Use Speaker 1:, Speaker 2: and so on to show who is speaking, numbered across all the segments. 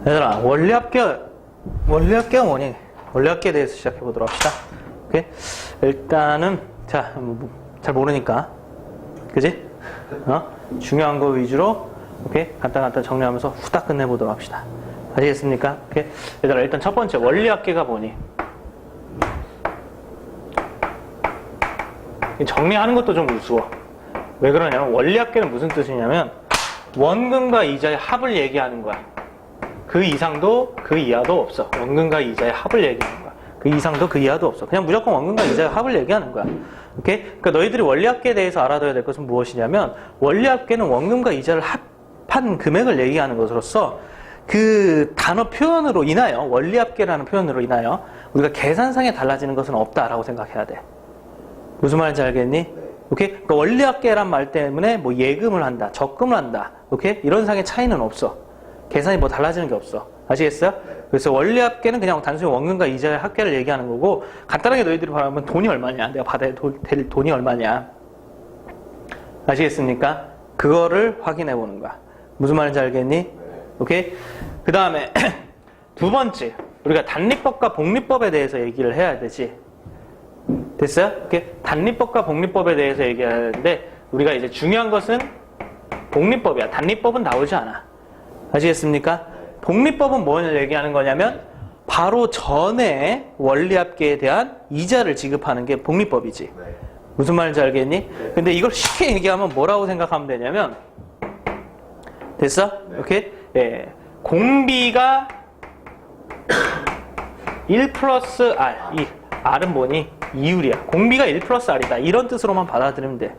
Speaker 1: 얘들아, 원리합계가 뭐니? 원리합계에 대해서 시작해 보도록 합시다. 오케이? 일단은, 자, 잘 모르니까. 그지? 중요한 거 위주로, 오케이? 간단간단 정리하면서 후딱 끝내보도록 합시다. 아시겠습니까? 오케이? 얘들아, 일단 첫 번째, 원리합계가 뭐니? 정리하는 것도 좀 우스워. 왜 그러냐면, 원리합계는 무슨 뜻이냐면, 원근과 이자의 합을 얘기하는 거야. 그 이상도 그 이하도 없어. 원근과 이자의 합을 얘기하는 거야. 그 이상도 그 이하도 없어. 그냥 무조건 원근과 이자의 합을 얘기하는 거야. 오케이? 그러니까 너희들이 원리합계에 대해서 알아둬야 될 것은 무엇이냐면, 원리합계는 원근과 이자를 합한 금액을 얘기하는 것으로서 그 단어 표현으로 인하여, 원리합계라는 표현으로 인하여 우리가 계산상에 달라지는 것은 없다라고 생각해야 돼. 무슨 말인지 알겠니? 오케이? 그러니까 원리합계란 말 때문에 뭐 예금을 한다, 적금을 한다, 오케이? 이런 상의 차이는 없어. 계산이 뭐 달라지는 게 없어. 아시겠어요? 그래서 원리합계는 그냥 단순히 원근과 이자의 합계를 얘기하는 거고, 간단하게 너희들이 바라면 돈이 얼마냐, 내가 받아야 될 돈이 얼마냐. 아시겠습니까? 그거를 확인해 보는 거야. 무슨 말인지 알겠니? 오케이? 그 다음에 두 번째, 우리가 단리법과 복리법에 대해서 얘기를 해야 되지. 됐어요? 오케이? 단리법과 복리법에 대해서 얘기하는데, 우리가 이제 중요한 것은 복리법이야. 단리법은 나오지 않아. 아시겠습니까? 복리법은 뭘 얘기하는 거냐면, 바로 전에 원리합계에 대한 이자를 지급하는 게 복리법이지. 무슨 말인지 알겠니? 근데 이걸 쉽게 얘기하면 뭐라고 생각하면 되냐면, 됐어? 오케이? 예. 공비가 1 플러스 R. 이 R은 뭐니? 이율이야. 공비가 1 플러스 R이다. 이런 뜻으로만 받아들이면 돼.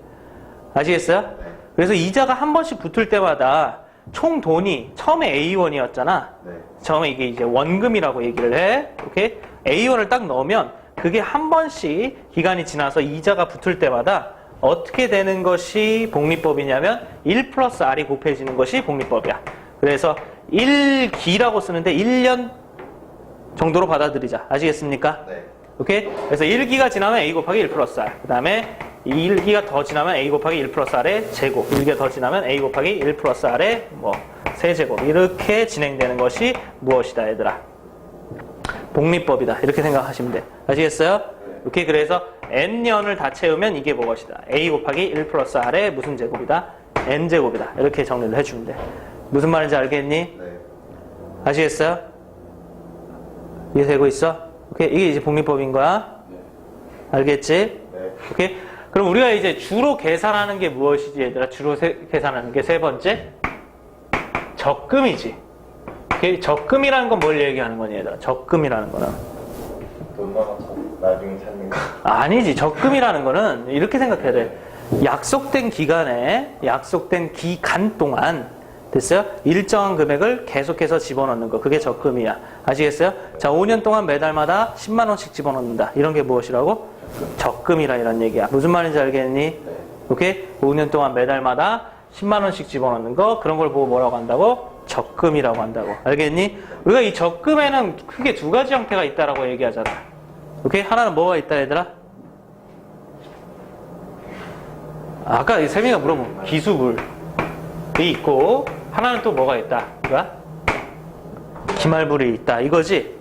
Speaker 1: 아시겠어요? 그래서 이자가 한 번씩 붙을 때마다 총 돈이 처음에 A1이었잖아. 처음에 이게 이제 원금이라고 얘기를 해. 오케이? A1을 딱 넣으면 그게 한 번씩 기간이 지나서 이자가 붙을 때마다 어떻게 되는 것이 복리법이냐면 1 플러스 R이 곱해지는 것이 복리법이야. 그래서 1기라고 쓰는데 1년 정도로 받아들이자. 아시겠습니까? 네. 오케이? 그래서 1기가 지나면 A 곱하기 1 플러스 R. 그 다음에 1기가 더 지나면 A 곱하기 1 플러스 R의 제곱. 1기가 더 지나면 A 곱하기 1 플러스 R의 세제곱. 이렇게 진행되는 것이 무엇이다, 얘들아? 복리법이다. 이렇게 생각하시면 돼. 아시겠어요? 오케이? 그래서 N년을 다 채우면 이게 무엇이다? A 곱하기 1 플러스 R의 무슨 제곱이다? N제곱이다. 이렇게 정리를 해주면 돼. 무슨 말인지 알겠니? 네. 아시겠어요? 이해되고 있어? 오케이? 이게 이제 복리법인 거야. 네. 알겠지? 네. 오케이? 그럼 우리가 이제 주로 계산하는 게 무엇이지, 얘들아? 주로 계산하는 게 세 번째? 적금이지. 오케이? 적금이라는 건 뭘 얘기하는 거니, 얘들아? 적금이라는 거는.
Speaker 2: 돈 나가서 나중에 찾는 거.
Speaker 1: 아니지. 적금이라는 거는 이렇게 생각해야 돼. 약속된 기간에, 약속된 기간 동안, 됐어요? 일정한 금액을 계속해서 집어넣는 거. 그게 적금이야. 아시겠어요? 자, 5년 동안 매달마다 10만원씩 집어넣는다. 이런 게 무엇이라고? 적금이라 이런 얘기야. 무슨 말인지 알겠니? 오케이? 5년 동안 매달마다 10만원씩 집어넣는 거. 그런 걸 보고 뭐라고 한다고? 적금이라고 한다고. 알겠니? 우리가 이 적금에는 크게 두 가지 형태가 있다라고 얘기하잖아. 오케이? 하나는 뭐가 있다, 얘들아? 아까 세민이가 물어본 기수물이 있고, 하나는 또 뭐가 있다? 뭐야? 기말불이 있다. 이거지?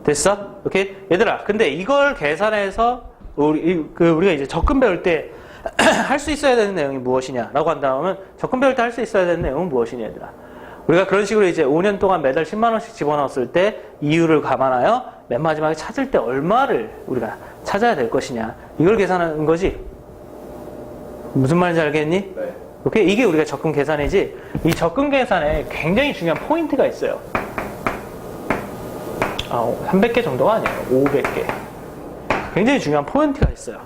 Speaker 1: 됐어? 오케이? 얘들아, 근데 이걸 계산해서 우리가 이제 적금 배울 때 할 수 있어야 되는 내용이 무엇이냐라고 한다면, 적금 배울 때 할 수 있어야 되는 내용은 무엇이냐, 얘들아? 우리가 그런 식으로 이제 5년 동안 매달 10만원씩 집어넣었을 때 이유를 감안하여 맨 마지막에 찾을 때 얼마를 우리가 찾아야 될 것이냐. 이걸 계산하는 거지? 무슨 말인지 알겠니? 네. 오케이? 이게 우리가 적금 계산이지. 이 적금 계산에 굉장히 중요한 포인트가 있어요. 300개 정도가 아니에요. 500개. 굉장히 중요한 포인트가 있어요.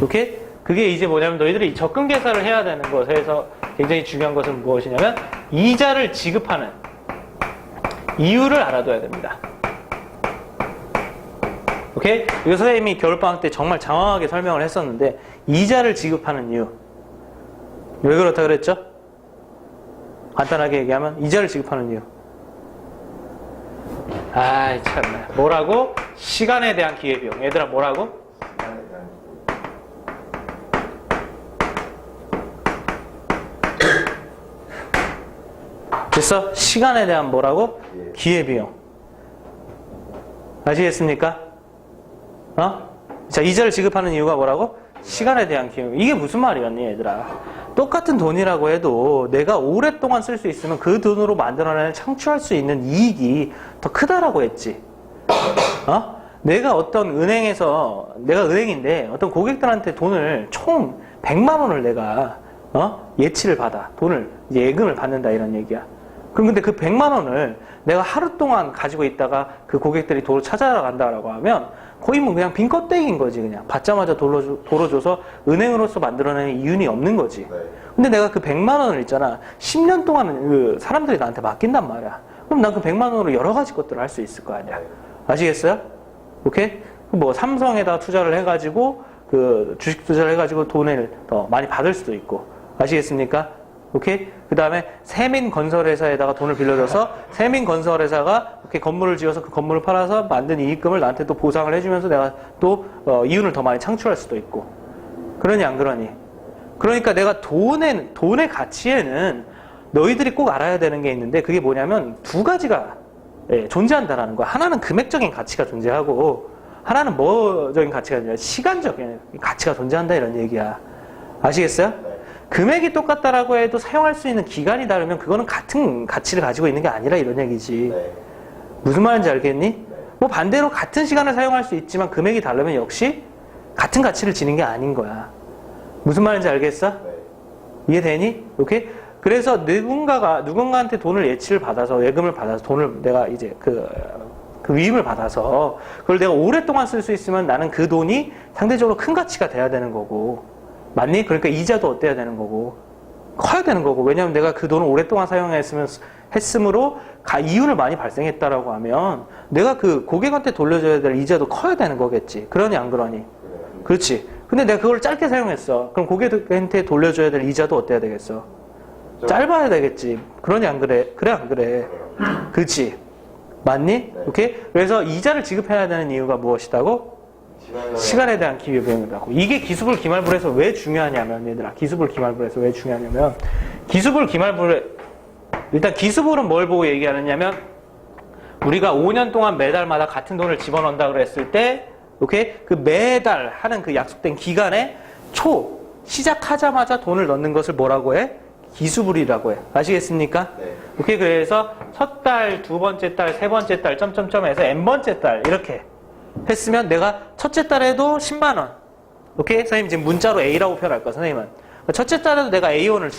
Speaker 1: 오케이? 그게 이제 뭐냐면 너희들이 적금 계산을 해야 되는 것에서 굉장히 중요한 것은 무엇이냐면 이자를 지급하는 이유를 알아둬야 됩니다. 오케이? 이거 선생님이 겨울방학 때 정말 장황하게 설명을 했었는데, 이자를 지급하는 이유. 왜 그렇다 그랬죠? 간단하게 얘기하면 이자를 지급하는 이유. 아이 참나. 뭐라고? 시간에 대한 기회비용. 얘들아 뭐라고? 됐어? 시간에 대한 뭐라고? 기회비용. 아시겠습니까? 자, 이자를 지급하는 이유가 뭐라고? 시간에 대한 기회비용. 이게 무슨 말이었니, 얘들아? 똑같은 돈이라고 해도 내가 오랫동안 쓸 수 있으면 그 돈으로 만들어내는 창출할 수 있는 이익이 더 크다라고 했지. 내가 어떤 은행에서, 내가 은행인데 어떤 고객들한테 돈을 총 100만 원을 내가 예치를 받아. 돈을, 이제 예금을 받는다 이런 얘기야. 그럼 근데 그 100만 원을 내가 하루 동안 가지고 있다가 그 고객들이 도로 찾아러 간다라고 하면 거의 뭐 그냥 빈 껍데기인 거지. 그냥 받자마자 도로 줘서 은행으로서 만들어내는 이윤이 없는 거지. 근데 내가 그 100만 원을 있잖아. 10년 동안 그 사람들이 나한테 맡긴단 말이야. 그럼 난 그 100만 원으로 여러 가지 것들을 할 수 있을 거 아니야. 아시겠어요? 오케이? 뭐 삼성에다 투자를 해가지고 그 주식 투자를 해가지고 돈을 더 많이 받을 수도 있고. 아시겠습니까? 오케이? 그 다음에 세민건설회사에다가 돈을 빌려줘서 세민건설회사가 이렇게 건물을 지어서 그 건물을 팔아서 만든 이익금을 나한테 또 보상을 해주면서 내가 또 이윤을 더 많이 창출할 수도 있고. 그러니 안 그러니? 그러니까 내가 돈의 가치에는 너희들이 꼭 알아야 되는 게 있는데 그게 뭐냐면 두 가지가 존재한다라는 거야. 하나는 금액적인 가치가 존재하고 하나는 뭐적인 가치가 존재하고 시간적인 가치가 존재한다 이런 얘기야. 아시겠어요? 금액이 똑같다라고 해도 사용할 수 있는 기간이 다르면 그거는 같은 가치를 가지고 있는 게 아니라 이런 얘기지. 무슨 말인지 알겠니? 뭐 반대로 같은 시간을 사용할 수 있지만 금액이 다르면 역시 같은 가치를 지닌 게 아닌 거야. 무슨 말인지 알겠어? 이해되니? 오케이? 그래서 누군가한테 돈을 예치를 받아서 예금을 받아서 돈을 내가 이제 그 위임을 받아서 그걸 내가 오랫동안 쓸 수 있으면 나는 그 돈이 상대적으로 큰 가치가 돼야 되는 거고. 맞니? 그러니까 이자도 어때야 되는 거고 커야 되는 거고. 왜냐하면 내가 그 돈을 오랫동안 했으므로 이윤을 많이 발생했다라고 하면 내가 그 고객한테 돌려줘야 될 이자도 커야 되는 거겠지. 그러니 안 그러니? 그렇지. 근데 내가 그걸 짧게 사용했어. 그럼 고객한테 돌려줘야 될 이자도 어때야 되겠어? 짧아야 되겠지. 그러니 안 그래? 그래 안 그래? 그렇지. 맞니? 오케이? 그래서 이자를 지급해야 되는 이유가 무엇이다고? 시간에 대한 기회비용이라고. 이게 기수불 기말불에서 왜 중요하냐면 얘들아, 기수불 기말불에서 왜 중요하냐면 기수불 기말불에 일단 기수불은 뭘 보고 얘기하느냐면 우리가 5년 동안 매달마다 같은 돈을 집어넣는다 그랬을 때 오케이? 그 매달 하는 그 약속된 기간에 시작하자마자 돈을 넣는 것을 뭐라고 해? 기수불이라고 해. 아시겠습니까? 오케이? 그래서 첫 달, 두 번째 달, 세 번째 달 점점점에서 n번째 달 이렇게 했으면 내가 첫째 달에도 10만 원. 오케이? 선생님 지금 문자로 A라고 표현할 거야, 선생님은. 첫째 달에도 내가 A1을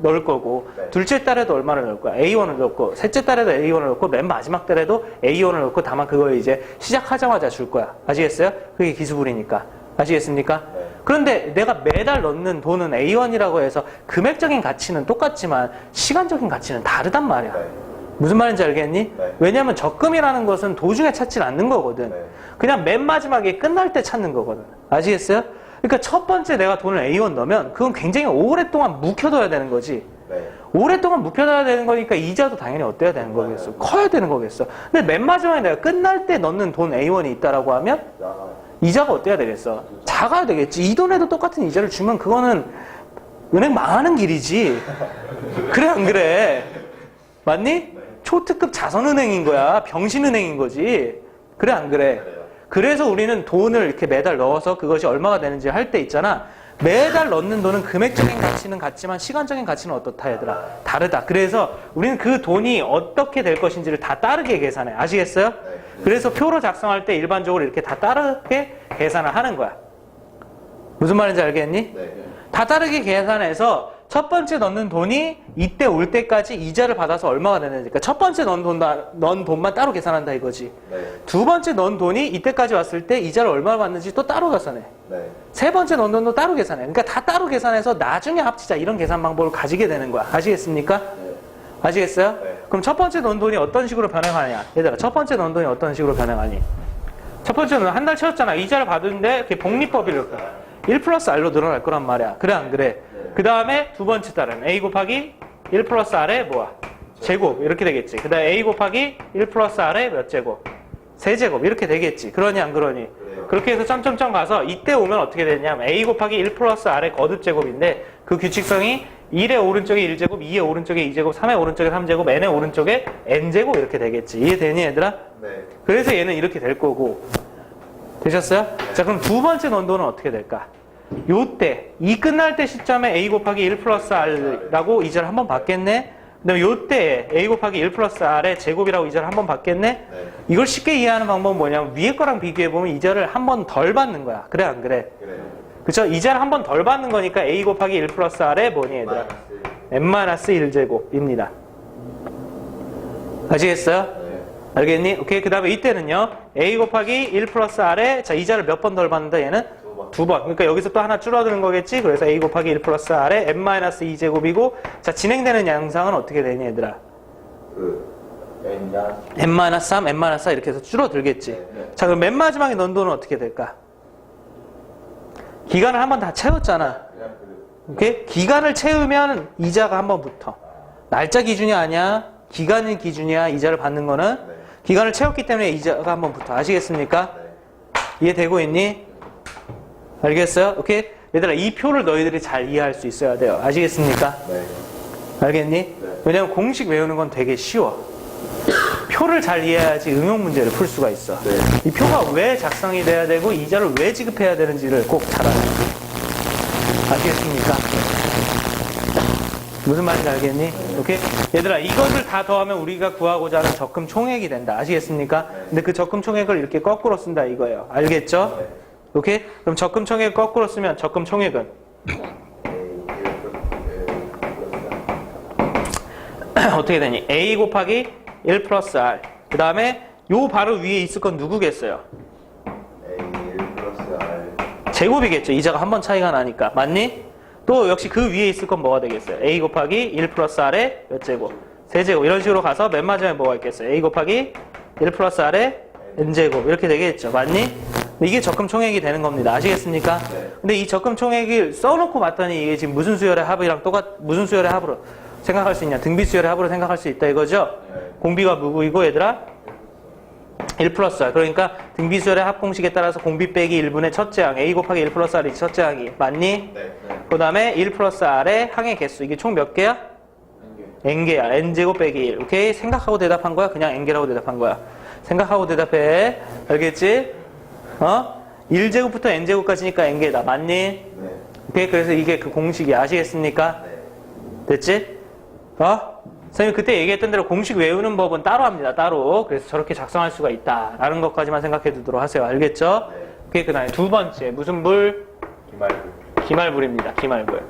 Speaker 1: 넣을 거고, 둘째 달에도 얼마를 넣을 거야? A1을 넣고, 셋째 달에도 A1을 넣고, 맨 마지막 달에도 A1을 넣고, 다만 그걸 이제 시작하자마자 줄 거야. 아시겠어요? 그게 기수불이니까. 아시겠습니까? 그런데 내가 매달 넣는 돈은 A1이라고 해서 금액적인 가치는 똑같지만 시간적인 가치는 다르단 말이야. 무슨 말인지 알겠니? 왜냐하면 적금이라는 것은 도중에 찾지 않는 거거든. 그냥 맨 마지막에 끝날 때 찾는 거거든. 아시겠어요? 그러니까 첫 번째 내가 돈을 A1 넣으면 그건 굉장히 오랫동안 묵혀둬야 되는 거지. 오랫동안 묵혀둬야 되는 거니까 이자도 당연히 어때야 되는 거겠어? 커야 되는 거겠어. 근데 맨 마지막에 내가 끝날 때 넣는 돈 A1이 있다라고 하면 이자가 어때야 되겠어? 작아야 되겠지. 이 돈에도 똑같은 이자를 주면 그거는 은행 망하는 길이지. 그래 안 그래? 맞니? 초특급 자선은행인 거야. 병신은행인 거지. 그래 안 그래? 그래서 우리는 돈을 이렇게 매달 넣어서 그것이 얼마가 되는지 할 때 있잖아. 매달 넣는 돈은 금액적인 가치는 같지만 시간적인 가치는 어떻다 얘들아? 다르다. 그래서 우리는 그 돈이 어떻게 될 것인지를 다 따르게 계산해. 아시겠어요? 그래서 표로 작성할 때 일반적으로 이렇게 다 따르게 계산을 하는 거야. 무슨 말인지 알겠니? 다 따르게 계산해서 첫 번째 넣는 돈이 이때 올 때까지 이자를 받아서 얼마가 되는지. 그러니까 첫 번째 넣은 돈만 따로 계산한다 이거지. 두 번째 넣은 돈이 이때까지 왔을 때 이자를 얼마나 받는지 또 따로 계산해. 세 번째 넣은 돈도 따로 계산해. 그러니까 다 따로 계산해서 나중에 합치자 이런 계산 방법을 가지게 되는 거야. 아시겠습니까? 아시겠어요? 그럼 첫 번째 넣은 돈이 어떤 식으로 변해가냐? 얘들아, 첫 번째 넣은 돈이 어떤 식으로 변해가니? 첫 번째는 한 달 채웠잖아. 이자를 받은데 이렇게 복리법이 1 플러스 R로 늘어날 거란 말이야. 그래 안 그래? 그 다음에 두 번째 달은 A 곱하기 1 플러스 R의 뭐야? 제곱 이렇게 되겠지. 그 다음에 A 곱하기 1 플러스 R의 몇 제곱? 세제곱 이렇게 되겠지. 그러니 안 그러니? 그렇게 해서 점점점 가서 이때 오면 어떻게 되냐면 A 곱하기 1 플러스 R의 거듭 제곱인데 그 규칙성이 1의 오른쪽에 1제곱, 2의 오른쪽에 2제곱, 3의 오른쪽에 3제곱, n의 오른쪽에 n제곱 이렇게 되겠지. 이해되니 얘들아?
Speaker 2: 네.
Speaker 1: 그래서 얘는 이렇게 될 거고. 되셨어요? 자, 그럼 두 번째 논도는 어떻게 될까? 요때, 이 끝날 때 시점에 a 곱하기 1 플러스 r라고 이자를 한번 받겠네? 그 다음에 요때 a 곱하기 1 플러스 r의 제곱이라고 이자를 한번 받겠네?
Speaker 2: 네.
Speaker 1: 이걸 쉽게 이해하는 방법은 뭐냐면 위에 거랑 비교해보면 이자를 한 번 덜 받는 거야. 그래, 안 그래?
Speaker 2: 그래요.
Speaker 1: 그쵸? 이자를 한 번 덜 받는 거니까 a 곱하기 1 플러스 r의 뭐니 얘들아? n-1제곱입니다. 아시겠어요?
Speaker 2: 네.
Speaker 1: 알겠니? 오케이. 그 다음에 이때는요. a 곱하기 1 플러스 r에 자 이자를 몇 번 덜 받는다 얘는? 두 번. 그러니까 여기서 또 하나 줄어드는 거겠지? 그래서 a 곱하기 1 플러스 r에 n-2제곱이고 자 진행되는 양상은 어떻게 되니 얘들아?
Speaker 2: n자.
Speaker 1: n-3, n-4 이렇게 해서 줄어들겠지.
Speaker 2: 네.
Speaker 1: 자 그럼 맨 마지막에 논도는 어떻게 될까? 기간을 한 번 다 채웠잖아.
Speaker 2: 그냥
Speaker 1: 오케이? 기간을 채우면 이자가 한 번 붙어. 날짜 기준이 아니야. 기간이 기준이야. 이자를 받는 거는.
Speaker 2: 네.
Speaker 1: 기간을 채웠기 때문에 이자가 한 번 붙어. 아시겠습니까?
Speaker 2: 네.
Speaker 1: 이해되고 있니? 알겠어요? 오케이? 얘들아 이 표를 너희들이 잘 이해할 수 있어야 돼요. 아시겠습니까?
Speaker 2: 네.
Speaker 1: 알겠니?
Speaker 2: 네.
Speaker 1: 왜냐면 공식 외우는 건 되게 쉬워. 표를 잘 이해해야지 응용 문제를 풀 수가 있어.
Speaker 2: 네.
Speaker 1: 이 표가 왜 작성이 돼야 되고 이자를 왜 지급해야 되는지를 꼭 잘 알아야 돼. 아시겠습니까? 무슨 말인지 알겠니? 오케이? 얘들아 이것을 다 더하면 우리가 구하고자 하는 적금 총액이 된다. 아시겠습니까? 근데 그 적금 총액을 이렇게 거꾸로 쓴다 이거예요. 알겠죠?
Speaker 2: 네.
Speaker 1: 오케이? 그럼 적금 총액을 거꾸로 쓰면 적금 총액은 어떻게 되니? a 곱하기 1 플러스 r. 그 다음에 요 바로 위에 있을 건 누구겠어요?
Speaker 2: A 1 플러스 R.
Speaker 1: 제곱이겠죠. 이자가 한 번 차이가 나니까. 맞니? 또 역시 그 위에 있을 건 뭐가 되겠어요? a 곱하기 1 플러스 r의 몇 제곱? 세제곱. 이런 식으로 가서 맨 마지막에 뭐가 있겠어요? a 곱하기 1 플러스 r의 n제곱. 이렇게 되겠죠. 맞니? 이게 적금 총액이 되는 겁니다. 아시겠습니까?
Speaker 2: 네.
Speaker 1: 근데 이 적금 총액을 써놓고 봤더니 이게 지금 무슨 수열의 합이랑 무슨 수열의 합으로 생각할 수 있냐? 등비 수열의 합으로 생각할 수 있다 이거죠?
Speaker 2: 네.
Speaker 1: 공비가 무구이고 얘들아? 1 플러스 r. 그러니까 등비 수열의 합 공식에 따라서 공비 빼기 1분의 첫째 항 a 곱하기 1 플러스 r이 첫째 항이 맞니?
Speaker 2: 네.
Speaker 1: 그 다음에 1 플러스 r의 항의 개수. 이게 총 몇 개야? n개야. n제곱 빼기 1. 오케이? 생각하고 대답한 거야? 그냥 n개라고 대답한 거야? 생각하고 대답해. 알겠지? 1제곱부터 n제곱까지니까 n개다. 맞니?
Speaker 2: 네.
Speaker 1: 오케이? 그래서 이게 그 공식이 아시겠습니까?
Speaker 2: 네.
Speaker 1: 됐지? 선생님 그때 얘기했던 대로 공식 외우는 법은 따로 합니다. 따로. 그래서 저렇게 작성할 수가 있다. 라는 것까지만 생각해 두도록 하세요. 알겠죠?
Speaker 2: 네.
Speaker 1: 오케이? 그 다음에 두 번째. 무슨 불?
Speaker 2: 기말불.
Speaker 1: 기말불입니다. 기말불.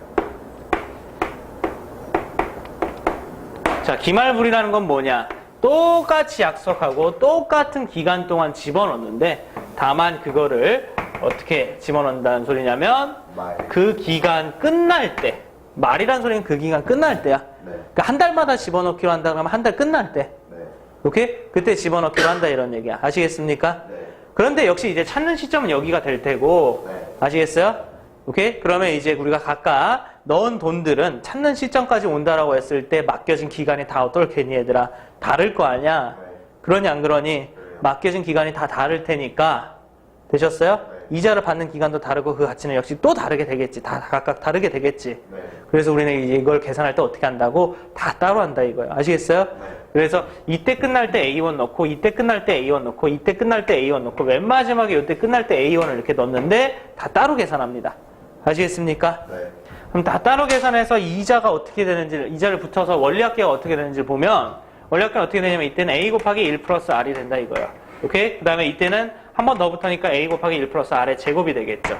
Speaker 1: 자, 기말불이라는 건 뭐냐? 똑같이 약속하고 똑같은 기간 동안 집어넣는데 다만 그거를 어떻게 집어넣는다는 소리냐면
Speaker 2: 말.
Speaker 1: 그 기간 끝날 때 말이란 소리는 그 기간 끝날 때야.
Speaker 2: 네.
Speaker 1: 그러니까 한 달마다 집어넣기로 한다 그러면 한 달 끝날 때.
Speaker 2: 네.
Speaker 1: 오케이? 그때 집어넣기로 한다 이런 얘기야. 아시겠습니까?
Speaker 2: 네.
Speaker 1: 그런데 역시 이제 찾는 시점은 여기가 될 테고
Speaker 2: 네.
Speaker 1: 아시겠어요? 오케이? 그러면 이제 우리가 각각 넣은 돈들은 찾는 시점까지 온다라고 했을 때 맡겨진 기간이 다 어떨겠니 얘들아? 다를 거 아니야?
Speaker 2: 네.
Speaker 1: 그러니 안 그러니?
Speaker 2: 그래요.
Speaker 1: 맡겨진 기간이 다 다를 테니까 되셨어요?
Speaker 2: 네.
Speaker 1: 이자를 받는 기간도 다르고 그 가치는 역시 또 다르게 되겠지. 다 각각 다르게 되겠지.
Speaker 2: 네.
Speaker 1: 그래서 우리는 이제 이걸 계산할 때 어떻게 한다고? 다 따로 한다 이거예요. 아시겠어요?
Speaker 2: 네.
Speaker 1: 그래서 이때 끝날 때 A1 넣고 이때 끝날 때 A1 넣고 이때 끝날 때 A1 넣고 맨 마지막에 이때 끝날 때 A1을 이렇게 넣는데 다 따로 계산합니다. 아시겠습니까?
Speaker 2: 네.
Speaker 1: 그럼 다 따로 계산해서 이자가 어떻게 되는지 이자를 붙여서 원리합계가 어떻게 되는지 보면 원리합계는 어떻게 되냐면 이때는 A 곱하기 1 플러스 R이 된다 이거예요. 오케이? 그 다음에 이때는 한 번 더 붙으니까 A 곱하기 1 플러스 R의 제곱이 되겠죠.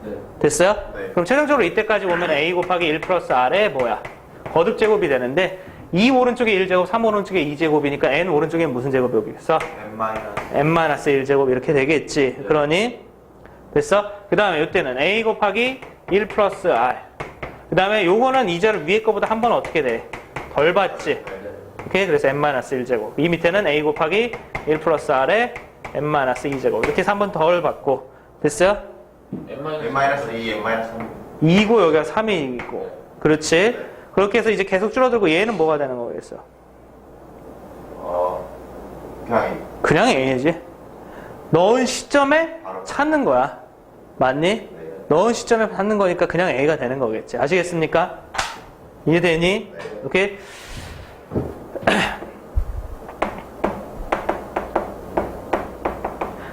Speaker 2: 네.
Speaker 1: 됐어요?
Speaker 2: 네.
Speaker 1: 그럼 최종적으로 이때까지 오면 A 곱하기 1 플러스 R의 뭐야? 거듭 제곱이 되는데 2 오른쪽에 1제곱, 3 오른쪽에 2제곱이니까 N 오른쪽에 무슨 제곱이 오겠어? N-1제곱 이렇게 되겠지.
Speaker 2: 네.
Speaker 1: 그러니 됐어? 그 다음에 이때는 A 곱하기 1 플러스 R. 그 다음에 요거는 이자를 위에 거보다 한 번 어떻게 돼? 덜 받지.
Speaker 2: 네.
Speaker 1: 오케이? 그래서 N-1제곱. 이 밑에는 A 곱하기 1 플러스 R의 N-2제곱. 이렇게 해서 한 번 덜 받고. 됐어요?
Speaker 2: N-2, N-3.
Speaker 1: 2고 여기가 3이고. 그렇지? 그렇게 해서 이제 계속 줄어들고 얘는 뭐가 되는 거겠어?
Speaker 2: 그냥
Speaker 1: 그냥 A지. 넣은 시점에
Speaker 2: 바로.
Speaker 1: 찾는 거야. 맞니?
Speaker 2: 네.
Speaker 1: 넣은 시점에 찾는 거니까 그냥 A가 되는 거겠지. 아시겠습니까? 이해되니?
Speaker 2: 네.
Speaker 1: 오케이?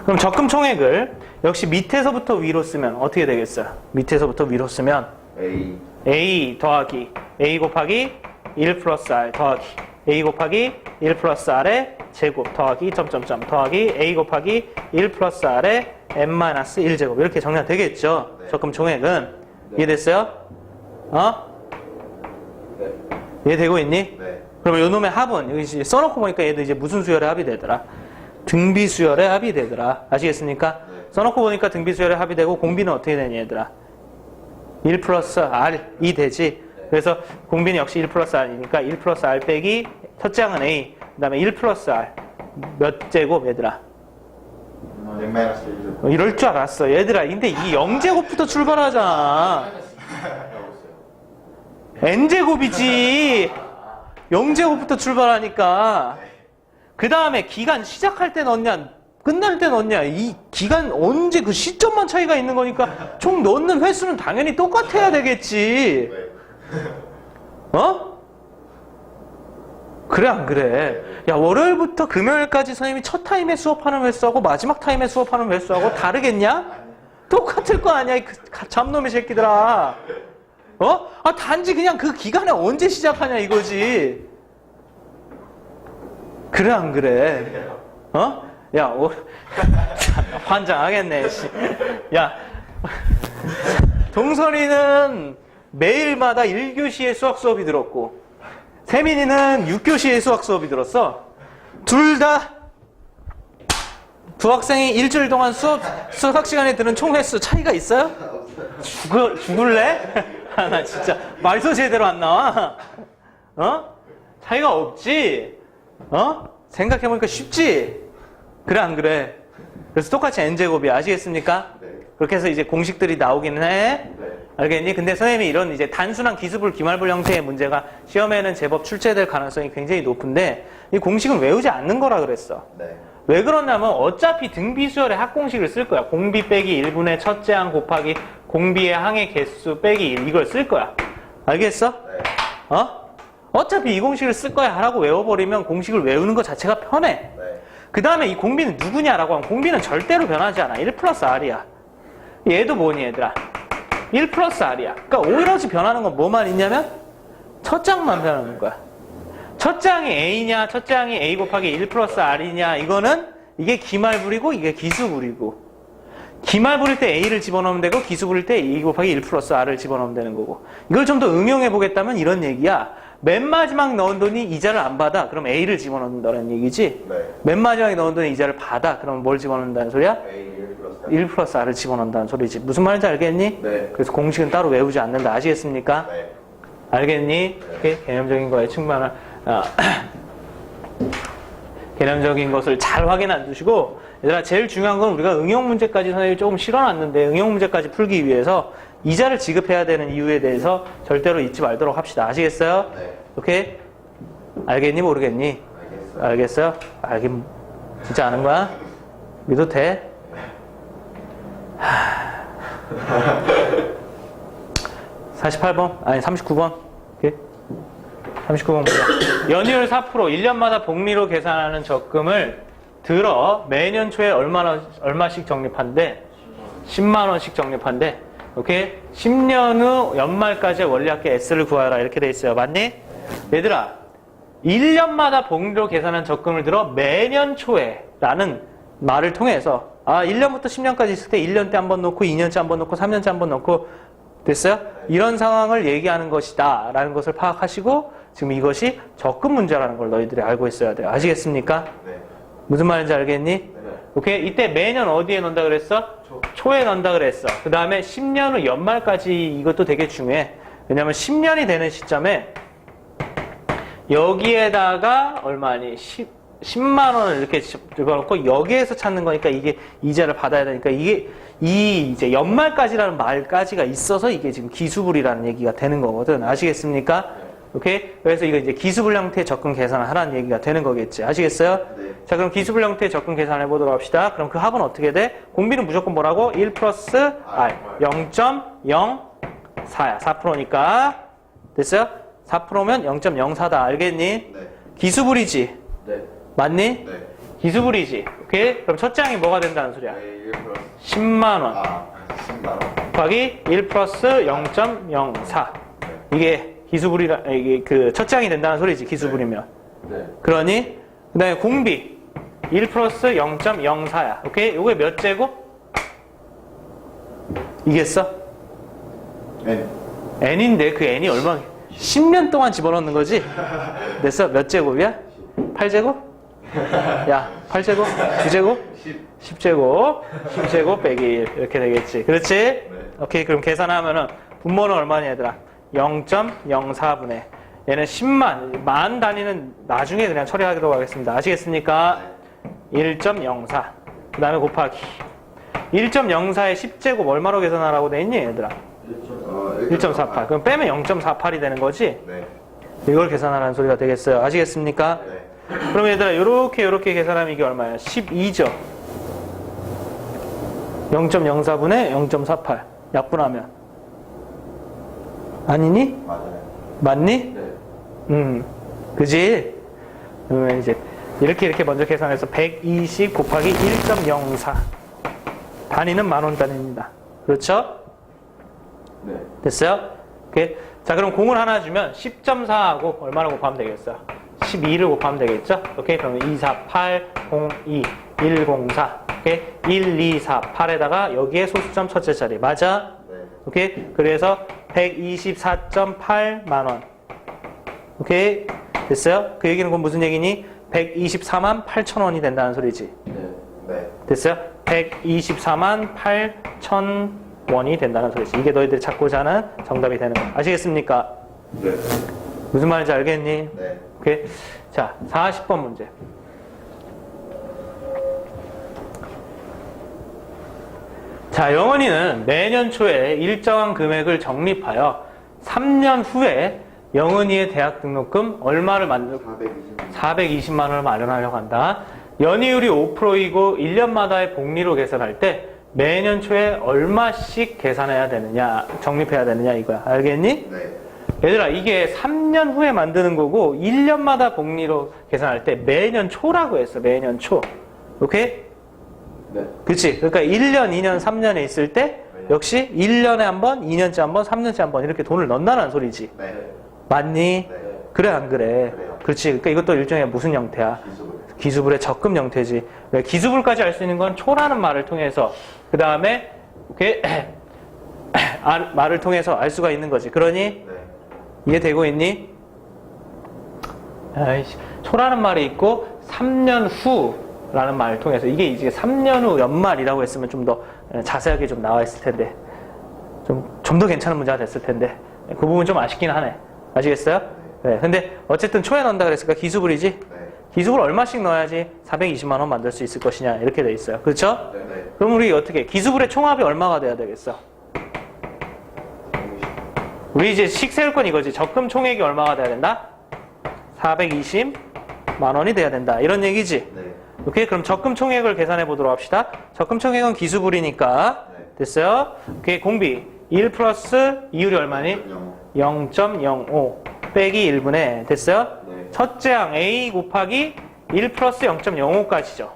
Speaker 1: 그럼 적금 총액을 역시 밑에서부터 위로 쓰면 어떻게 되겠어요? 밑에서부터 위로 쓰면
Speaker 2: A
Speaker 1: A 더하기 A 곱하기 1 플러스 R 더하기 A 곱하기 1 플러스 R의 제곱 더하기 점점점 더하기 A 곱하기 1 플러스 R의 n-1 제곱 이렇게 정리가 되겠죠?
Speaker 2: 네.
Speaker 1: 적금 총액은
Speaker 2: 네.
Speaker 1: 이해됐어요? 어?
Speaker 2: 네.
Speaker 1: 이해되고 있니?
Speaker 2: 네.
Speaker 1: 그러면 요 놈의 합은 여기 이제 써놓고 보니까 얘도 이제 무슨 수열의 합이 되더라? 등비 수열의 합이 되더라. 아시겠습니까?
Speaker 2: 네.
Speaker 1: 써놓고 보니까 등비 수열의 합이 되고 공비는 어떻게 되니 얘들아? 1 플러스 R이 되지. 그래서 공비는 역시 1 플러스 R이니까 1 플러스 R 빼기 첫째 항은 A 그 다음에 1 플러스 R 몇 제곱 얘들아?
Speaker 2: n-1
Speaker 1: 이럴 줄 알았어 얘들아. 근데 이 0제곱부터 출발하잖아. n제곱이지. 0제곱부터 출발하니까 그 다음에 기간 시작할 때 넣냐 끝날 때 넣냐 이 기간 언제 그 시점만 차이가 있는 거니까 총 넣는 횟수는 당연히 똑같아야 되겠지. 어? 그래 안 그래? 야 월요일부터 금요일까지 선생님이 첫 타임에 수업하는 횟수하고 마지막 타임에 수업하는 횟수하고 다르겠냐? 똑같을 거 아니야 이 잡놈의 새끼들아. 어? 아 단지 그냥 그 기간에 언제 시작하냐 이거지. 그래 안 그래? 어? 야 환장하겠네. 씨. 야 동선이는 매일마다 1교시에 수학 수업이 들었고 세민이는 6교시에 수학 수업이 들었어. 둘 다 두 학생이 일주일 동안 수학 시간에 드는 총 횟수 차이가 있어요? 죽을래? 아, 나 진짜 말도 제대로 안 나와. 어? 차이가 없지? 어? 생각해보니까 쉽지? 그래 안 그래? 그래서 똑같이 n제곱이야. 아시겠습니까?
Speaker 2: 네.
Speaker 1: 그렇게 해서 이제 공식들이 나오기는 해.
Speaker 2: 네.
Speaker 1: 알겠니? 근데 선생님이 이런 이제 단순한 기수불 기말불 형태의 문제가 시험에는 제법 출제될 가능성이 굉장히 높은데 이 공식은 외우지 않는 거라 그랬어.
Speaker 2: 네.
Speaker 1: 왜 그러냐면 어차피 등비수열의 합공식을 쓸 거야. 공비 빼기 1분의 첫째 항 곱하기 공비의 항의 개수 빼기 1 이걸 쓸 거야. 알겠어?
Speaker 2: 네.
Speaker 1: 어? 어차피 이 공식을 쓸 거야 하라고 외워버리면 공식을 외우는 것 자체가 편해.
Speaker 2: 네.
Speaker 1: 그 다음에 이 공비는 누구냐라고 하면 공비는 절대로 변하지 않아. 1 플러스 R이야. 얘도 뭐니 얘들아? 1 플러스 R이야. 그러니까 오히려 변하는 건 뭐만 있냐면 첫 장만 변하는 거야. 첫 장이 A냐 첫 장이 A 곱하기 1 플러스 R이냐 이거는 이게 기말불이고 이게 기수불이고 기말불일 때 A를 집어넣으면 되고 기수불일 때 A 곱하기 1 플러스 R을 집어넣으면 되는 거고 이걸 좀 더 응용해 보겠다면 이런 얘기야. 맨 마지막 넣은 돈이 이자를 안 받아. 그럼 A를 집어넣는다는 얘기지.
Speaker 2: 네.
Speaker 1: 맨 마지막에 넣은 돈이 이자를 받아. 그럼 뭘 집어넣는다는 소리야?
Speaker 2: A 1 플러스
Speaker 1: 1 플러스 R을 집어넣는다는 소리지. 무슨 말인지 알겠니?
Speaker 2: 네.
Speaker 1: 그래서 공식은 따로 외우지 않는다. 아시겠습니까?
Speaker 2: 네.
Speaker 1: 알겠니? 이렇게 개념적인 거에 충만한 개념적인 것을 잘 확인해 두시고 얘들아 제일 중요한 건 우리가 응용 문제까지 선생님이 조금 실어놨는데 응용 문제까지 풀기 위해서 이자를 지급해야 되는 이유에 대해서 절대로 잊지 말도록 합시다. 아시겠어요?
Speaker 2: 네.
Speaker 1: 오케이? 알겠니? 모르겠니?
Speaker 2: 알겠어요.
Speaker 1: 알겠어요? 진짜 아는 거야? 믿어도 돼? 48번? 아니 39번? 오케이? 39번 보자. 연이율 4% 1년마다 복리로 계산하는 적금을 들어 매년 초에 얼마씩 적립한대? 10만 원씩 적립한대. 오케이? 10년 후 연말까지 원리합계 S를 구하라. 이렇게 돼 있어요. 맞니? 얘들아, 1년마다 복리로 계산한 적금을 들어 매년 초에 라는 말을 통해서 1년부터 10년까지 있을 때 1년 때 한 번 놓고 2년째 한 번 놓고 3년째 한 번 놓고 됐어요? 이런 상황을 얘기하는 것이다 라는 것을 파악하시고 지금 이것이 적금 문제라는 걸 너희들이 알고 있어야 돼요. 아시겠습니까?
Speaker 2: 네.
Speaker 1: 무슨 말인지 알겠니?
Speaker 2: 네.
Speaker 1: 오케이? 이때 매년 어디에 넣는다 그랬어? 초에 넣는다 그랬어. 그 다음에 10년 후 연말까지 이것도 되게 중요해. 왜냐면 10년이 되는 시점에 여기에다가 얼마니? 10만 원을 이렇게 집어넣고 여기에서 찾는 거니까 이게 이자를 받아야 되니까 이게 이제 연말까지라는 말까지가 있어서 이게 지금 기수불이라는 얘기가 되는 거거든. 아시겠습니까? 오케이? 그래서 이거 이제 기수불 형태의 적금 계산을 하라는 얘기가 되는 거겠지. 아시겠어요?
Speaker 2: 네.
Speaker 1: 자, 그럼 기수불 형태의 적금 계산해 보도록 합시다. 그럼 그 합은 어떻게 돼? 공비는 무조건 뭐라고? 1 플러스 R. 0.04야. 4%니까. 됐어요? 4%면 0.04다. 알겠니?
Speaker 2: 네.
Speaker 1: 기수분이지?
Speaker 2: 네.
Speaker 1: 맞니?
Speaker 2: 네.
Speaker 1: 기수분이지? 오케이? 그럼 첫째 항이 뭐가 된다는 소리야?
Speaker 2: 네. 1 플러스.
Speaker 1: 10만 원.
Speaker 2: 10만 원.
Speaker 1: 곱하기 1 플러스 0.04. 이게 기수분이라, 이게 그 첫째 항이 된다는 소리지, 기수분이면.
Speaker 2: 네.
Speaker 1: 그러니? 그 다음에 공비. 1 플러스 0.04야. 오케이? 요게 몇 제곱? 이겠어?
Speaker 2: N.
Speaker 1: n인데 그 n이 얼마? 10년 동안 집어넣는 거지? 됐어? 몇 제곱이야? 8제곱? 야, 8제곱? 9제곱? 10제곱? 10제곱 빼기 1 이렇게 되겠지. 그렇지?
Speaker 2: 네.
Speaker 1: 오케이, 그럼 계산하면은 분모는 얼마냐 얘들아? 0.04분의 얘는 10만, 만 단위는 나중에 그냥 처리하도록 하겠습니다. 아시겠습니까? 1.04. 그 다음에 곱하기 1.04에 10제곱 얼마로 계산하라고 돼 있니 얘들아? 1.48. 그럼 빼면 0.48이 되는 거지?
Speaker 2: 네.
Speaker 1: 이걸 계산하라는 소리가 되겠어요. 아시겠습니까?
Speaker 2: 네.
Speaker 1: 그럼 얘들아 요렇게 계산하면 이게 얼마야? 12죠. 0.04분의 0.48 약분하면 아니니?
Speaker 2: 맞아요.
Speaker 1: 맞니?
Speaker 2: 네.
Speaker 1: 그지? 그러면 이제 이렇게 먼저 계산해서 120 곱하기 1.04 단위는 만원 단위입니다. 그렇죠?
Speaker 2: 네.
Speaker 1: 됐어요? 오케이. 자, 그럼 공을 하나 주면 10.4하고 얼마나 곱하면 되겠어요? 12를 곱하면 되겠죠? 오케이. 그러면 2, 4, 8, 0, 2, 1, 0, 4. 오케이. 1, 2, 4, 8에다가 여기에 소수점 첫째 자리. 맞아?
Speaker 2: 네.
Speaker 1: 오케이. 그래서 124.8만 원. 오케이. 됐어요? 그 얘기는 그건 무슨 얘기니? 124만 8천 원이 된다는 소리지.
Speaker 2: 네. 네.
Speaker 1: 됐어요? 124만 8천 원이 된다는 소리지. 이게 너희들이 찾고자 하는 정답이 되는 거야. 아시겠습니까?
Speaker 2: 네.
Speaker 1: 무슨 말인지 알겠니?
Speaker 2: 네.
Speaker 1: 오케이. 자, 40번 문제. 자, 영은이는 매년 초에 일정한 금액을 적립하여 3년 후에 영은이의 대학 등록금 얼마를 420만 원을 마련하려고 한다. 연이율이 5%이고 1년마다의 복리로 계산할 때 매년 초에 얼마씩 계산해야 되느냐, 적립해야 되느냐 이거야. 알겠니?
Speaker 2: 네.
Speaker 1: 얘들아, 이게 3년 후에 만드는 거고 1년마다 복리로 계산할 때 매년 초라고 했어. 매년 초. 오케이?
Speaker 2: 네.
Speaker 1: 그치? 그러니까 1년, 2년, 3년에 있을 때 역시 1년에 한 번, 2년째 한 번, 3년째 한 번 이렇게 돈을 넣는다는 소리지.
Speaker 2: 네.
Speaker 1: 맞니?
Speaker 2: 네.
Speaker 1: 그래 안 그래?
Speaker 2: 그래요.
Speaker 1: 그렇지. 그러니까 이것도 일종의 무슨 형태야?
Speaker 2: 기술을.
Speaker 1: 기수불의 적금 형태지. 기수불까지 알 수 있는 건 초라는 말을 통해서 그 다음에 이렇게 말을 통해서 알 수가 있는 거지. 그러니
Speaker 2: 네.
Speaker 1: 이해되고 있니? 아이씨, 초라는 말이 있고 3년 후라는 말을 통해서 이게 이제 3년 후 연말이라고 했으면 좀 더 자세하게 좀 나와 있을 텐데 좀 더 괜찮은 문제가 됐을 텐데 그 부분 좀 아쉽긴 하네. 아시겠어요? 네. 근데 어쨌든 초에 넣는다 그랬으니까 기수불이지.
Speaker 2: 네.
Speaker 1: 기수불 얼마씩 넣어야지 420만 원 만들 수 있을 것이냐 이렇게 돼 있어요. 그렇죠?
Speaker 2: 네. 네.
Speaker 1: 그럼 우리 어떻게 기수불의 총합이 얼마가 돼야 되겠어? 우리 이제 식 세울 건 이거지. 적금 총액이 얼마가 돼야 된다? 420만 원이 돼야 된다. 이런 얘기지.
Speaker 2: 네.
Speaker 1: 오케이? 그럼 적금 총액을 계산해 보도록 합시다. 적금 총액은 기수불이니까
Speaker 2: 네.
Speaker 1: 됐어요? 오케이, 공비 1 플러스 이율이 얼마니? 0.05 빼기 1분의 됐어요?
Speaker 2: 네.
Speaker 1: 첫째 항 A 곱하기 1 플러스 0.05까지죠.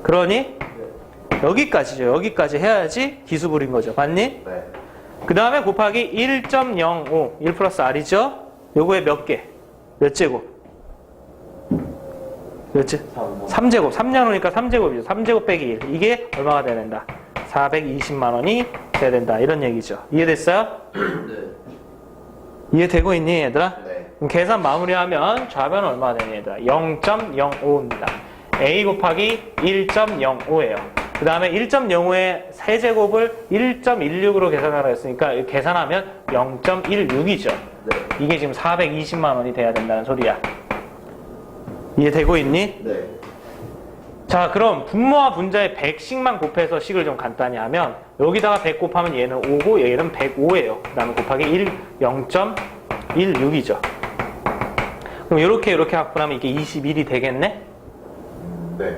Speaker 1: 그러니 여기까지죠. 여기까지 해야지 기수불인 거죠. 맞니?
Speaker 2: 네.
Speaker 1: 그 다음에 곱하기 1.05 1 플러스 R이죠. 요거에 몇 개? 몇 제곱? 몇 제? 3제곱. 3년 후니까 3제곱이죠. 3제곱 빼기 1. 이게 얼마가 돼야 된다? 420만 원이 돼야 된다. 이런 얘기죠. 이해됐어요?
Speaker 2: 네.
Speaker 1: 이해되고 있니 얘들아?
Speaker 2: 네.
Speaker 1: 그럼 계산 마무리하면 좌변은 얼마가 되니 얘들아? 0.05입니다. A 곱하기 1.05예요. 그 다음에 1.05의 세제곱을 1.16으로 계산하라 했으니까 계산하면 0.16이죠.
Speaker 2: 네.
Speaker 1: 이게 지금 420만 원이 돼야 된다는 소리야. 이해되고 있니?
Speaker 2: 네.
Speaker 1: 자, 그럼 분모와 분자의 100씩만 곱해서 식을 좀 간단히 하면 여기다가 100 곱하면 얘는 5고 얘는 105예요. 그 다음에 곱하기 0.16이죠. 그럼 이렇게 합분하면 이게 21이 되겠네?
Speaker 2: 네.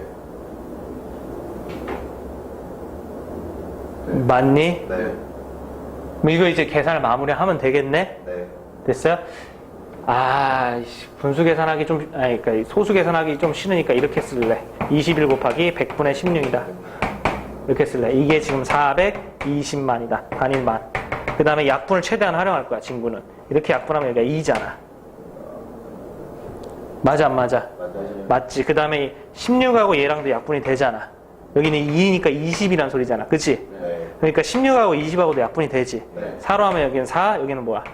Speaker 1: 맞니?
Speaker 2: 네.
Speaker 1: 그럼 이거 이제 계산을 마무리하면 되겠네?
Speaker 2: 네.
Speaker 1: 됐어요? 분수 계산하기 그러니까 소수 계산하기 좀 싫으니까 이렇게 쓸래. 21 곱하기 100분의 16이다. 이렇게 쓸래. 이게 지금 420만이다. 단일만. 그 다음에 약분을 최대한 활용할 거야, 친구는. 이렇게 약분하면 여기가 2잖아. 맞아, 안 맞아?
Speaker 2: 맞아요.
Speaker 1: 맞지. 그 다음에 16하고 얘랑도 약분이 되잖아. 여기는 2니까 20이란 소리잖아. 그치?
Speaker 2: 네.
Speaker 1: 그러니까 16하고 20하고도 약분이 되지.
Speaker 2: 네.
Speaker 1: 4로 하면 여기는 4, 여기는 뭐야?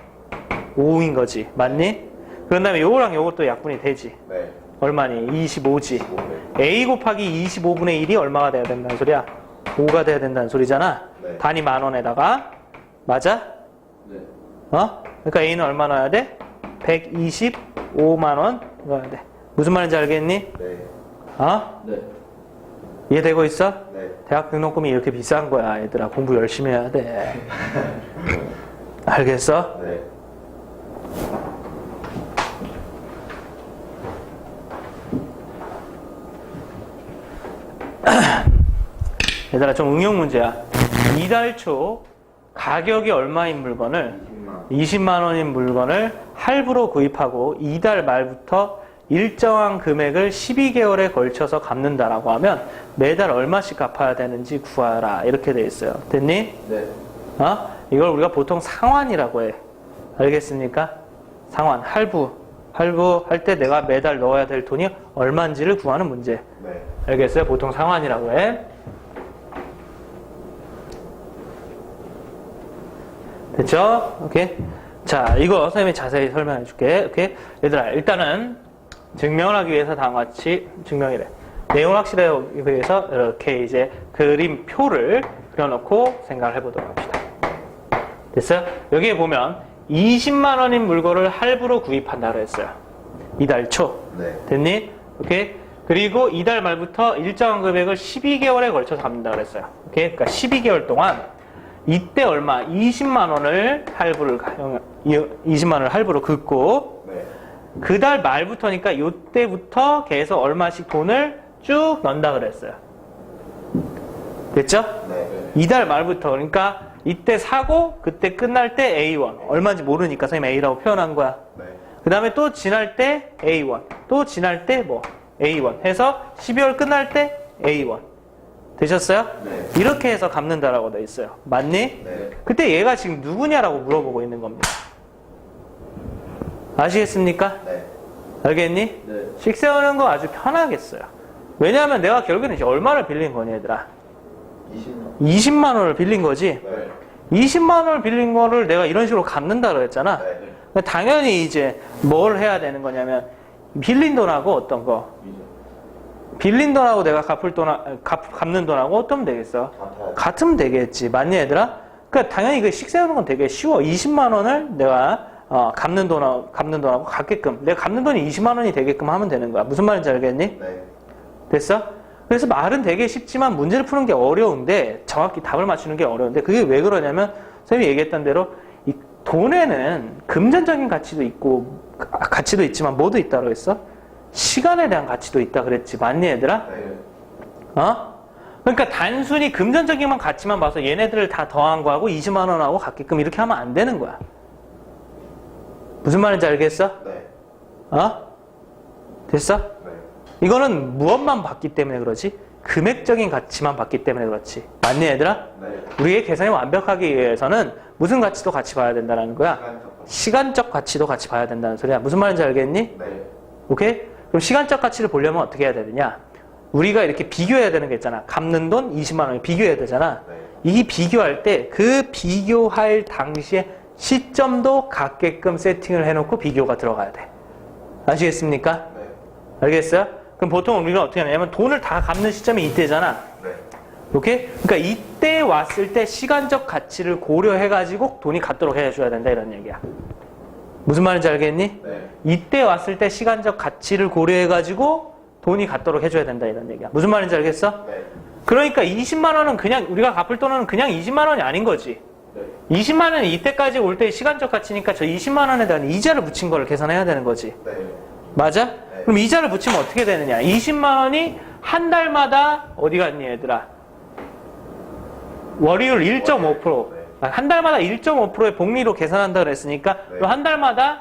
Speaker 1: 5인 거지. 맞니? 그 다음에 요거랑 요것도 약분이 되지.
Speaker 2: 네.
Speaker 1: 얼마니? 25지.
Speaker 2: 25네.
Speaker 1: A 곱하기 25분의 1이 얼마가 돼야 된다는 소리야? 5가 돼야 된다는 소리잖아.
Speaker 2: 네.
Speaker 1: 단위 10,000원에다가 맞아?
Speaker 2: 네.
Speaker 1: 그러니까 A는 얼마 넣어야 돼? 125만원 넣어야 돼. 무슨 말인지 알겠니?
Speaker 2: 네.
Speaker 1: 네. 이해되고 있어?
Speaker 2: 네.
Speaker 1: 대학 등록금이 이렇게 비싼 거야, 얘들아. 공부 열심히 해야 돼. 알겠어?
Speaker 2: 네.
Speaker 1: 얘들아, 좀 응용 문제야. 이달 초 가격이 얼마인 물건을 20만 원인 물건을 할부로 구입하고 이달 말부터 일정한 금액을 12개월에 걸쳐서 갚는다라고 하면 매달 얼마씩 갚아야 되는지 구하라. 이렇게 돼 있어요. 됐니?
Speaker 2: 네.
Speaker 1: 이걸 우리가 보통 상환이라고 해. 알겠습니까? 상환, 할부 할 때 내가 매달 넣어야 될 돈이 얼마인지를 구하는 문제.
Speaker 2: 네.
Speaker 1: 알겠어요? 보통 상환이라고 해. 됐죠? 오케이. 자, 이거 선생님이 자세히 설명해 줄게. 오케이. 얘들아, 일단은 증명을 하기 위해서 다음과 같이 증명이래. 내용을 확실하기 위해서 이렇게 이제 그림표를 그려놓고 생각을 해보도록 합시다. 됐어요? 여기에 보면 20만 원인 물건을 할부로 구입한다고 했어요. 이달 초.
Speaker 2: 네.
Speaker 1: 됐니? 오케이. 그리고 이달 말부터 일정한 금액을 12개월에 걸쳐서 갚는다고 그랬어요. 오케이. 그러니까 12개월 동안 이때 얼마? 20만 원을 할부를 20만 원을 할부로 긋고
Speaker 2: 네.
Speaker 1: 그 달 말부터니까 이때부터 계속 얼마씩 돈을 쭉 넣는다 그랬어요. 됐죠?
Speaker 2: 네.
Speaker 1: 이달 말부터 그러니까 이때 사고 그때 끝날 때 A1 얼마인지 모르니까 선생님 A라고 표현한 거야.
Speaker 2: 네.
Speaker 1: 그 다음에 또 지날 때 A1 또 지날 때 뭐 A1 해서 12월 끝날 때 A1 되셨어요?
Speaker 2: 네.
Speaker 1: 이렇게 해서 갚는다라고 돼 있어요. 맞니?
Speaker 2: 네.
Speaker 1: 그때 얘가 지금 누구냐라고 물어보고 있는 겁니다. 아시겠습니까?
Speaker 2: 네.
Speaker 1: 알겠니?
Speaker 2: 네.
Speaker 1: 식 세우는 거 아주 편하겠어요. 왜냐하면 내가 결국에는 이제 얼마를 빌린 거니 얘들아?
Speaker 2: 20만.
Speaker 1: 20만 원을 빌린 거지.
Speaker 2: 네.
Speaker 1: 20만 원을 빌린 거를 내가 이런 식으로 갚는다 그랬잖아.
Speaker 2: 네.
Speaker 1: 당연히 이제 뭘 해야 되는 거냐면 빌린 돈하고 어떤 거? 빌린 돈하고 내가 갚는 돈하고 어떠면 되겠어? 같으면 되겠지. 맞니 얘들아? 그러니까 당연히 그 식 세우는 건 되게 쉬워. 20만 원을 내가 갚는 돈하고 갚게끔 내가 갚는 돈이 20만 원이 되게끔 하면 되는 거야. 무슨 말인지 알겠니?
Speaker 2: 네.
Speaker 1: 됐어? 그래서 말은 되게 쉽지만 문제를 푸는 게 어려운데 정확히 답을 맞추는 게 어려운데 그게 왜 그러냐면 선생님이 얘기했던 대로 이 돈에는 금전적인 가치도 있고 가치도 있지만 뭐도 있다고 했어? 시간에 대한 가치도 있다 그랬지. 맞니 얘들아?
Speaker 2: 네.
Speaker 1: 그러니까 단순히 금전적인 가치만 봐서 얘네들을 다 더한 거하고 20만 원하고 같게끔 이렇게 하면 안 되는 거야. 무슨 말인지 알겠어?
Speaker 2: 네.
Speaker 1: 됐어?
Speaker 2: 네.
Speaker 1: 이거는 무엇만 봤기 때문에 그러지? 금액적인 가치만 봤기 때문에 그렇지. 맞니 얘들아?
Speaker 2: 네.
Speaker 1: 우리의 계산이 완벽하기 위해서는 무슨 가치도 같이 봐야 된다는 거야? 시간적 가치도 같이 봐야 된다는 소리야. 무슨 말인지 알겠니?
Speaker 2: 네.
Speaker 1: 오케이? 그럼 시간적 가치를 보려면 어떻게 해야 되느냐? 우리가 이렇게 비교해야 되는 게 있잖아. 갚는 돈 20만 원에 비교해야 되잖아.
Speaker 2: 네.
Speaker 1: 이 비교할 때 그 비교할 당시에 시점도 같게끔 세팅을 해놓고 비교가 들어가야 돼. 아시겠습니까?
Speaker 2: 네.
Speaker 1: 알겠어요? 그럼 보통 우리가 어떻게 하냐면 돈을 다 갚는 시점이 이때잖아.
Speaker 2: 네.
Speaker 1: 오케이? 그러니까 이때 왔을 때 시간적 가치를 고려해가지고 돈이 갖도록 해줘야 된다 이런 얘기야. 무슨 말인지 알겠니?
Speaker 2: 네.
Speaker 1: 이때 왔을 때 시간적 가치를 고려해가지고 돈이 갖도록 해줘야 된다 이런 얘기야. 무슨 말인지 알겠어?
Speaker 2: 네.
Speaker 1: 그러니까 20만 원은 그냥 우리가 갚을 돈은 그냥 20만 원이 아닌 거지.
Speaker 2: 네.
Speaker 1: 20만 원이 이때까지 올 때의 시간적 가치니까 저 20만 원에 대한 이자를 붙인 거를 계산해야 되는 거지.
Speaker 2: 네.
Speaker 1: 맞아? 그럼 이자를 붙이면 어떻게 되느냐? 20만 원이 한 달마다 어디 갔니 얘들아? 월요일 1.5%. 한 달마다 1.5%의 복리로 계산한다 그랬으니까
Speaker 2: 네.
Speaker 1: 또 한 달마다